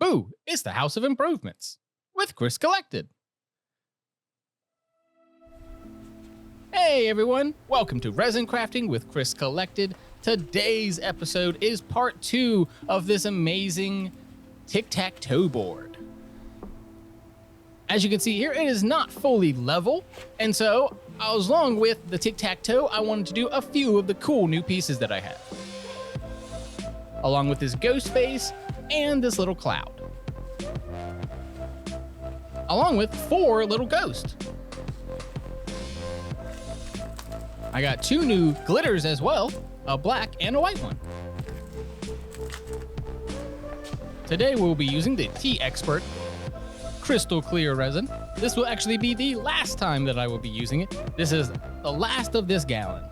Boo! It's the House of Improvements with Chris Collected. Hey everyone, welcome to Resin Crafting with Chris Collected. Today's episode is part 2 of this amazing tic-tac-toe board. As you can see here, it is not fully level, and so along with the tic-tac-toe, I wanted to do a few of the cool new pieces that I have. Along with this ghost face and this little cloud. Along with 4 little ghosts. I got 2 new glitters as well, a black and a white one. Today we'll be using the Tea Expert crystal clear resin. This will actually be the last time that I will be using it. This is the last of this gallon.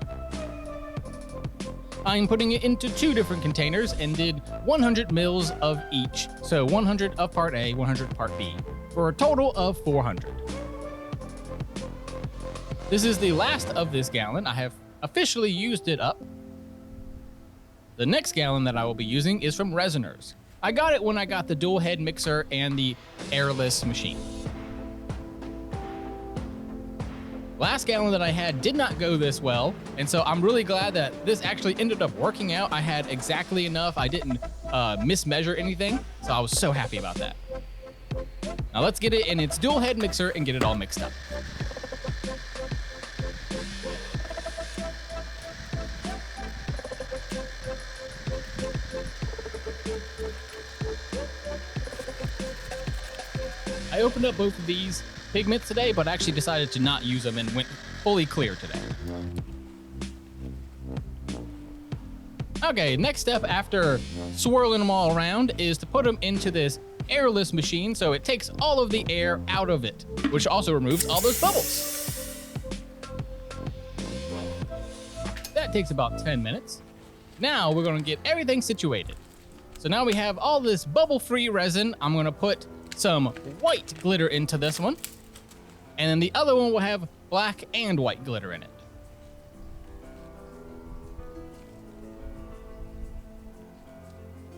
I'm putting it into 2 different containers and did 100 mils of each. So 100 of part A, 100 part B, for a total of 400. This is the last of this gallon. I have officially used it up. The next gallon that I will be using is from Resiners. I got it when I got the dual head mixer and the airless machine. Last gallon that I had did not go this well, and so I'm really glad that this actually ended up working out. I had exactly enough. I didn't mismeasure anything, so I was so happy about that. Now let's get it in its dual head mixer and get it all mixed up. I opened up both of these pigments today, but actually decided to not use them and went fully clear today. Okay, next step after swirling them all around is to put them into this airless machine so it takes all of the air out of it, which also removes all those bubbles. That takes about 10 minutes. Now we're gonna get everything situated. So now we have all this bubble-free resin. I'm gonna put some white glitter into this one, and then the other one will have black and white glitter in it.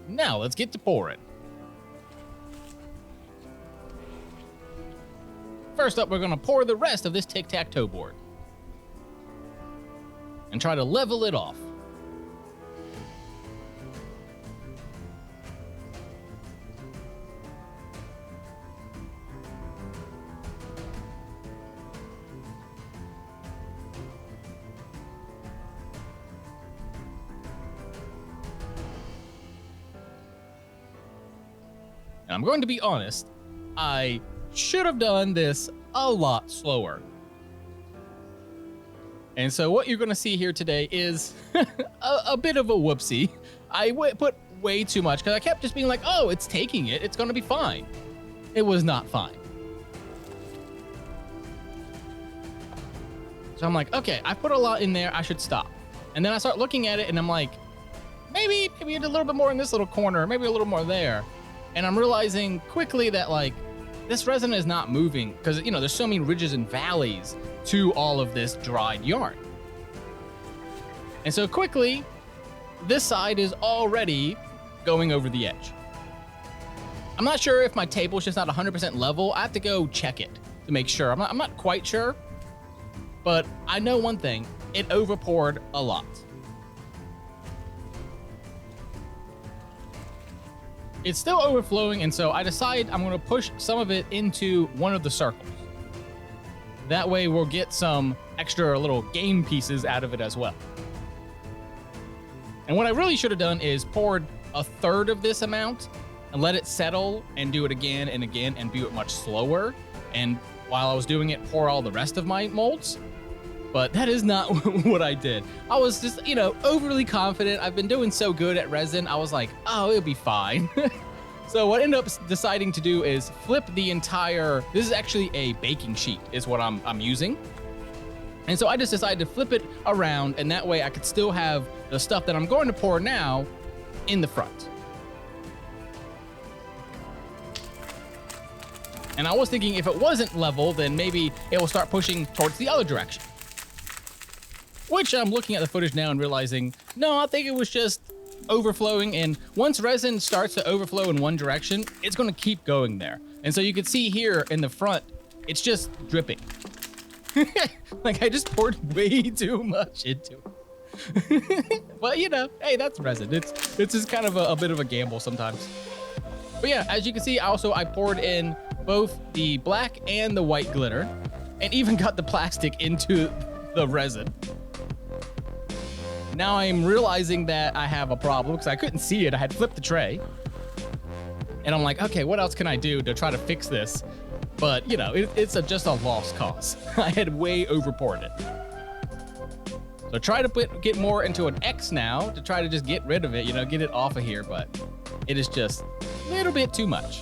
Now let's get to pouring. First up, we're going to pour the rest of this tic-tac-toe board and try to level it off. And I'm going to be honest, I should have done this a lot slower. And so what you're going to see here today is a bit of a whoopsie. I put way too much because I kept just being like, oh, it's taking it. It's going to be fine. It was not fine. So I'm like, okay, I put a lot in there. I should stop. And then I start looking at it and I'm like, maybe a little bit more in this little corner, maybe a little more there. And I'm realizing quickly that like this resin is not moving because, you know, there's so many ridges and valleys to all of this dried yarn. And so quickly, this side is already going over the edge. I'm not sure if my table is just not 100% level. I have to go check it to make sure. I'm not quite sure, but I know one thing, it over poured a lot. It's still overflowing, and so I decide I'm going to push some of it into one of the circles. That way we'll get some extra little game pieces out of it as well. And what I really should have done is poured a third of this amount and let it settle and do it again and again and do it much slower. And while I was doing it, pour all the rest of my molds. But that is not what I did. I was just, you know, overly confident. I've been doing so good at resin. I was like, oh, it'll be fine. So what I ended up deciding to do is flip the entire, this is actually a baking sheet is what I'm using. And so I just decided to flip it around, and that way I could still have the stuff that I'm going to pour now in the front. And I was thinking if it wasn't level, then maybe it will start pushing towards the other direction. Which I'm looking at the footage now and realizing, no, I think it was just overflowing, and once resin starts to overflow in one direction, it's going to keep going there. And so you can see here in the front, it's just dripping. Like I just poured way too much into it. But you know, hey, that's resin. It's just kind of a bit of a gamble sometimes. But yeah, as you can see, I poured in both the black and the white glitter, and even got the plastic into the resin. Now I'm realizing that I have a problem because I couldn't see it. I had flipped the tray. And I'm like, okay, what else can I do to try to fix this? But, you know, it's just a lost cause. I had way overpoured it. So try to get more into an X now to try to just get rid of it, you know, get it off of here. But it is just a little bit too much.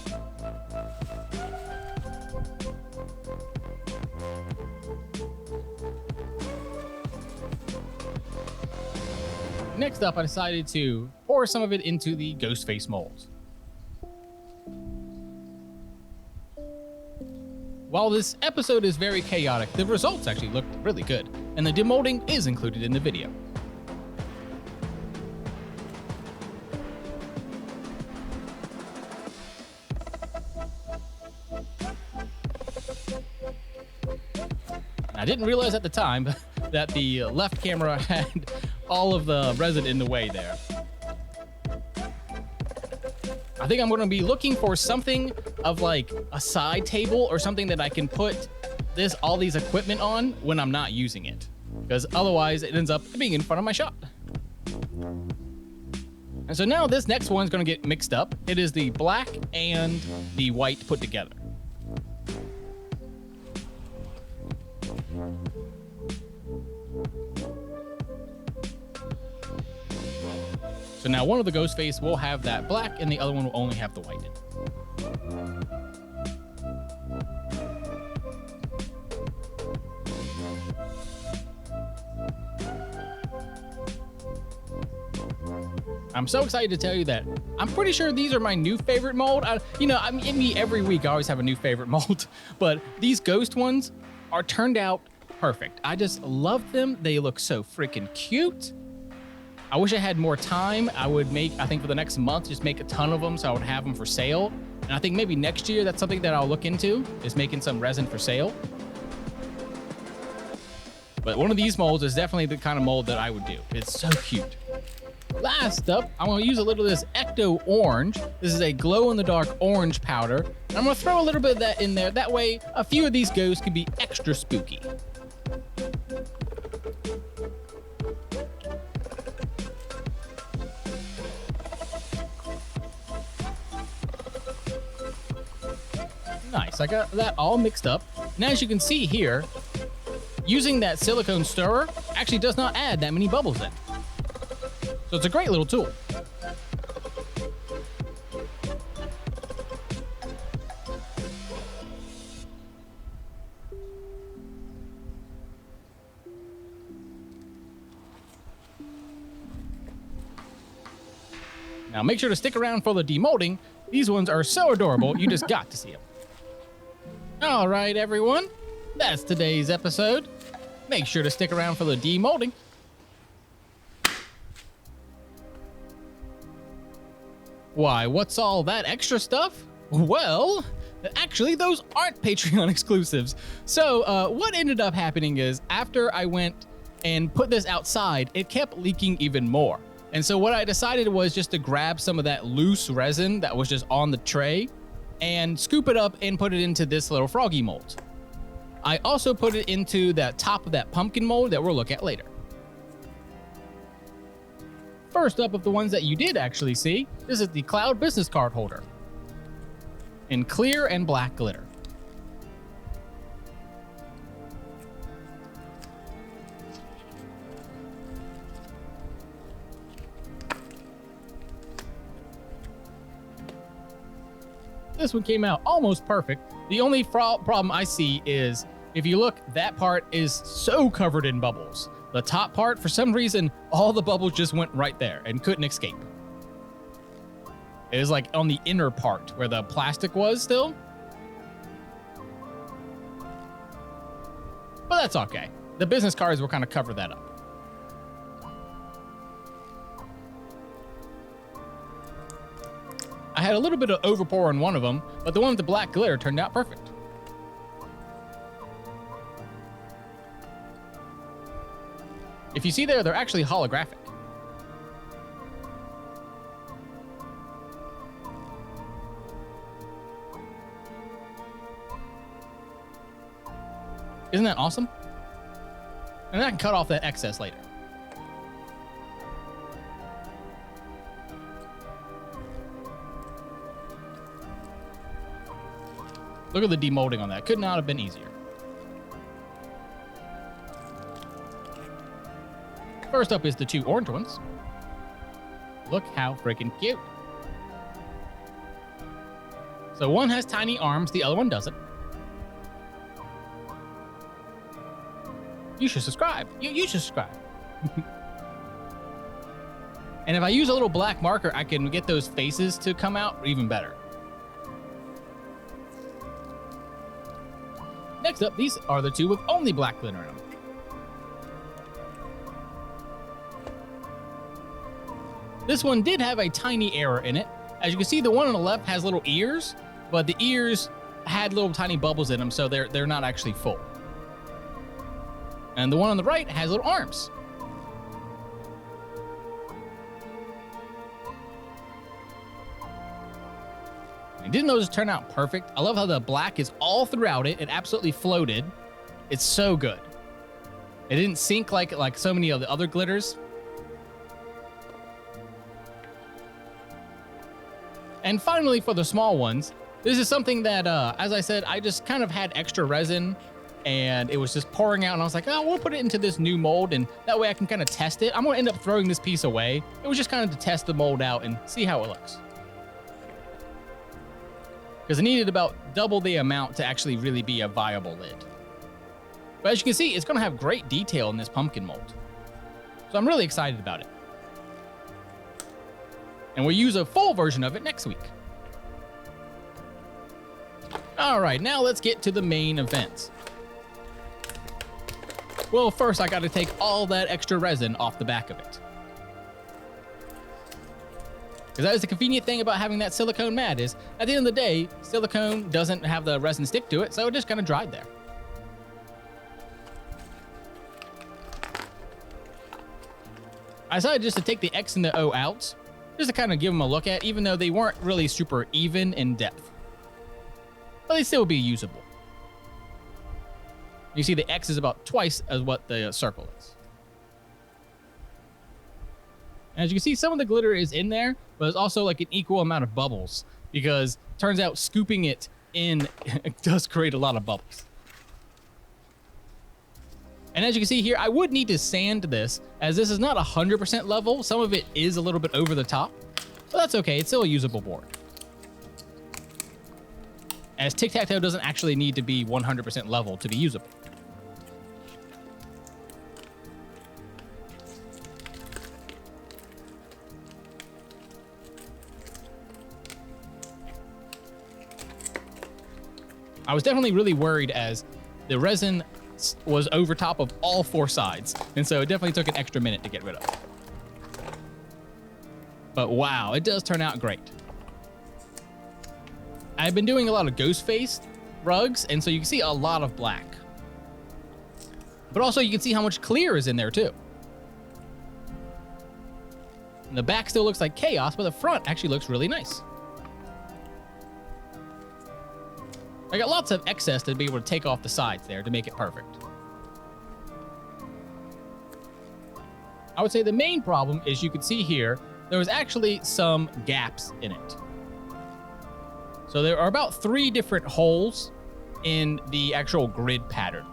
Next up, I decided to pour some of it into the ghost face molds. While this episode is very chaotic, the results actually looked really good, and the demolding is included in the video. I didn't realize at the time that the left camera had all of the resin in the way there. I think I'm going to be looking for something of like a side table or something that I can put all these equipment on when I'm not using it, because otherwise it ends up being in front of my shop. And so now this next one's going to get mixed up. It is the black and the white put together. So now one of the ghost face will have that black and the other one will only have the white in. I'm so excited to tell you that I'm pretty sure these are my new favorite mold. Every week I always have a new favorite mold, but these ghost ones are turned out perfect. I just love them. They look so freaking cute. I wish I had more time. I think for the next month, just make a ton of them so I would have them for sale. And I think maybe next year, that's something that I'll look into, is making some resin for sale. But one of these molds is definitely the kind of mold that I would do. It's so cute. Last up, I'm going to use a little of this Ecto Orange. This is a glow-in-the-dark orange powder. And I'm going to throw a little bit of that in there. That way, a few of these ghosts can be extra spooky. Nice, I got that all mixed up. And as you can see here, using that silicone stirrer actually does not add that many bubbles in. So it's a great little tool. Now make sure to stick around for the demolding. These ones are so adorable, you just got to see them. All right, everyone, that's today's episode. Make sure to stick around for the demolding. Why, what's all that extra stuff? Well, actually, those aren't Patreon exclusives. So what ended up happening is after I went and put this outside, it kept leaking even more. And so what I decided was just to grab some of that loose resin that was just on the tray and scoop it up and put it into this little froggy mold. I also put it into the top of that pumpkin mold that we'll look at later. First up of the ones that you did actually see, this is the Cloud business card holder in clear and black glitter. This one came out almost perfect. The only problem I see is, if you look, that part is so covered in bubbles. The top part, for some reason, all the bubbles just went right there and couldn't escape. It was like on the inner part where the plastic was still. But that's okay. The business cards will kind of cover that up. I had a little bit of overpour on one of them, but the one with the black glitter turned out perfect. If you see there, they're actually holographic. Isn't that awesome? And I can cut off that excess later. Look at the demolding on that. Could not have been easier. First up is the two orange ones. Look how freaking cute. So one has tiny arms, the other one doesn't. You should subscribe. You should subscribe. And if I use a little black marker, I can get those faces to come out even better. Next up, these are the two with only black glitter in them. This one did have a tiny error in it. As you can see, the one on the left has little ears, but the ears had little tiny bubbles in them, so they're not actually full. And the one on the right has little arms. Didn't those turn out perfect? I love how the black is all throughout it. It absolutely floated. It's so good. It didn't sink like so many of the other glitters. And finally, for the small ones, this is something that, as I said, I just kind of had extra resin and it was just pouring out, and I was like, oh, we'll put it into this new mold, and that way I can kind of test it. I'm going to end up throwing this piece away. It was just kind of to test the mold out and see how it looks. Because I needed about double the amount to actually really be a viable lid. But as you can see, it's going to have great detail in this pumpkin mold. So I'm really excited about it. And we'll use a full version of it next week. All right, now let's get to the main event. Well, first I got to take all that extra resin off the back of it. Because that is the convenient thing about having that silicone mat is, at the end of the day, silicone doesn't have the resin stick to it, so it just kind of dried there. I decided just to take the X and the O out, just to kind of give them a look at, even though they weren't really super even in depth. But they still be usable. You see the X is about twice as what the circle is. As you can see, some of the glitter is in there, but it's also like an equal amount of bubbles, because it turns out scooping it in does create a lot of bubbles. And as you can see here, I would need to sand this, as this is not 100% level. Some of it is a little bit over the top, but that's okay. It's still a usable board. As tic-tac-toe doesn't actually need to be 100% level to be usable. I was definitely really worried as the resin was over top of all four sides, and so it definitely took an extra minute to get rid of. But wow, it does turn out great. I've been doing a lot of ghost face rugs, and so you can see a lot of black. But also you can see how much clear is in there too. And the back still looks like chaos, but the front actually looks really nice. I got lots of excess to be able to take off the sides there to make it perfect. I would say the main problem is, you can see here, there was actually some gaps in it. So there are about 3 different holes in the actual grid pattern.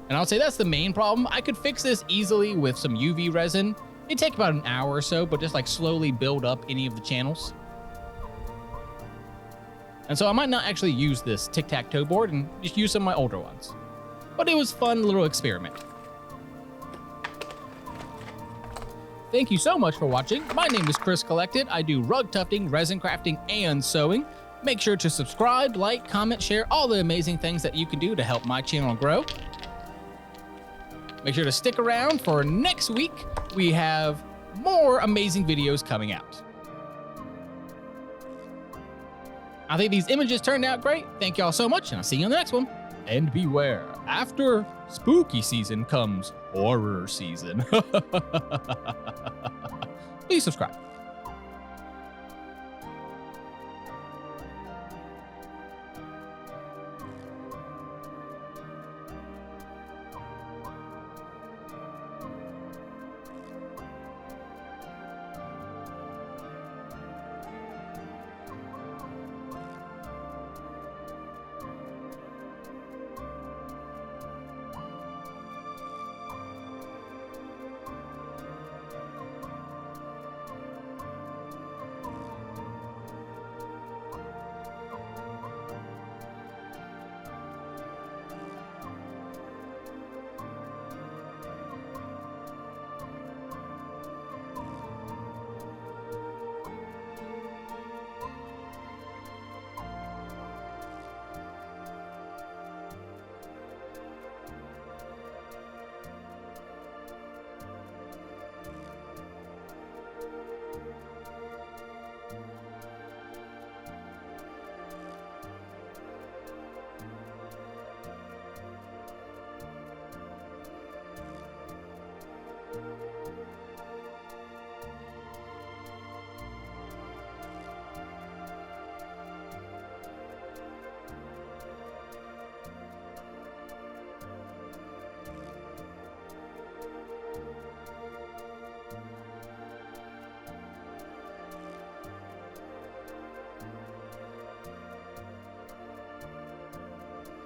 And I would say that's the main problem. I could fix this easily with some UV resin. It'd take about an hour or so, but just like slowly build up any of the channels. And so I might not actually use this tic-tac-toe board and just use some of my older ones. But it was a fun little experiment. Thank you so much for watching. My name is Chris Collected. I do rug tufting, resin crafting, and sewing. Make sure to subscribe, like, comment, share, all the amazing things that you can do to help my channel grow. Make sure to stick around for next week. We have more amazing videos coming out. I think these images turned out great. Thank y'all so much, and I'll see you on the next one. And beware, after spooky season comes horror season. Please subscribe.